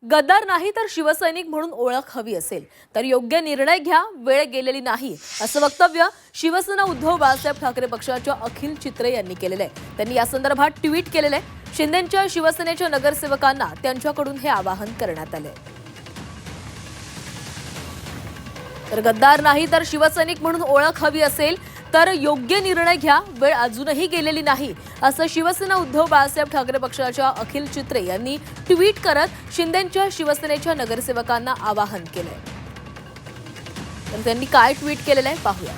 गद्दार नाही तर शिवसैनिक म्हणून ओळख हवी असेल तर योग्य निर्णय घ्या, वेळ गेलेली नाही असं वक्तव्य शिवसेना उद्धव बाळासाहेब ठाकरे पक्षाच्या अखिल चित्रे यांनी केलेले आहे। त्यांनी या संदर्भात ट्विट केलेले आहे। शिंदेंच्या शिवसेनेच्या नगरसेवकांना त्यांच्याकडून हे आवाहन करण्यात आले। तर गद्दार नाही तर शिवसैनिक म्हणून ओळख हवी असेल तर योग्य निर्णय घ्या, वेळ अजूनही गेलेली नाही असं शिवसेना उद्धव बाळासाहेब ठाकरे पक्षाच्या अखिल चित्रे यांनी ट्विट करत शिंदेंच्या शिवसेनेच्या नगरसेवकांना आवाहन केलंय। तर त्यांनी काय ट्विट केलेलं आहे पाहूया।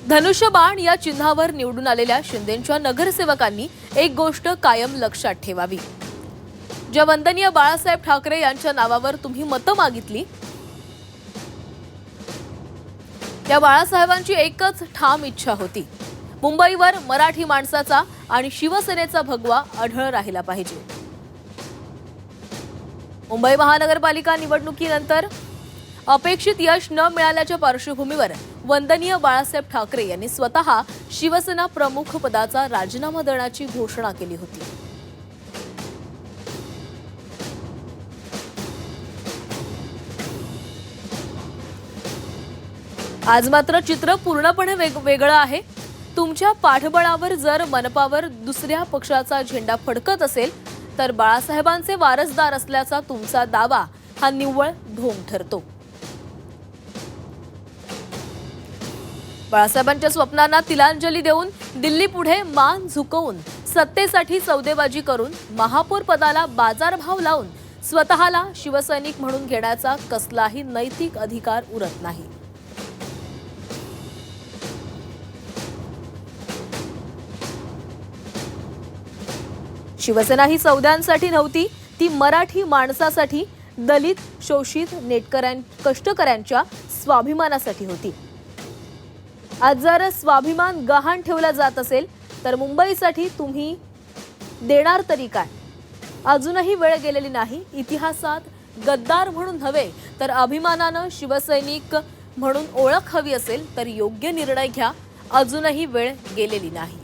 धनुष्यबाण या चिन्हावर निवडून आलेल्या शिंदेंच्या नगरसेवकांनी एक गोष्ट कायम लक्षात ठेवावी। ज्या वंदनीय बाळासाहेब ठाकरे यांच्या नावावर तुम्ही मतं मागितली, त्या बाळासाहेबांची एकच ठाम इच्छा होती, मुंबईवर मराठी माणसाचा आणि शिवसेनेचा भगवा अढळ राहिला पाहिजे। मुंबई महानगरपालिका निवडणुकीनंतर अपेक्षित यश न मिळाल्याच्या पार्श्वभूमीवर वंदनीय बाळासाहेब ठाकरे यांनी स्वतः शिवसेना प्रमुख पदाचा राजीनामा देण्याची घोषणा केली होती। आज मात्र चित्र पूर्णपणे वेगळं आहे। तुमच्या पाठबळावर जर मनपावर दुसऱ्या पक्षाचा झेंडा फडकत असेल तर बाळासाहेबांचे वारसदार असल्याचा तुमचा दावा हा निव्वळ ढोंग ठरतो। बाळासाहेबांच्या स्वप्नांना तिलांजली देऊन, दिल्ली पुढे मान झुकवून, सत्तेसाठी सौदेबाजी करून, महापौर पदाला बाजारभाव लावून स्वतःला शिवसैनिक म्हणून घेण्याचा कसलाही नैतिक अधिकार उरत नाही। शिवसेना ही सौद्यांसाठी नव्हती, ती मराठी माणसासाठी, दलित, शोषित, कष्टकऱ्यांच्या स्वाभिमानासाठी होती। आज जर स्वाभिमान गहाण ठेवला जात असेल तर मुंबईसाठी तुम्ही देणार तरी काय? अजूनही वेळ गेलेली नाही। इतिहासात गद्दार म्हणून नव्हे तर अभिमानानं शिवसैनिक म्हणून ओळख हवी असेल तर योग्य निर्णय घ्या, अजूनही वेळ गेलेली नाही।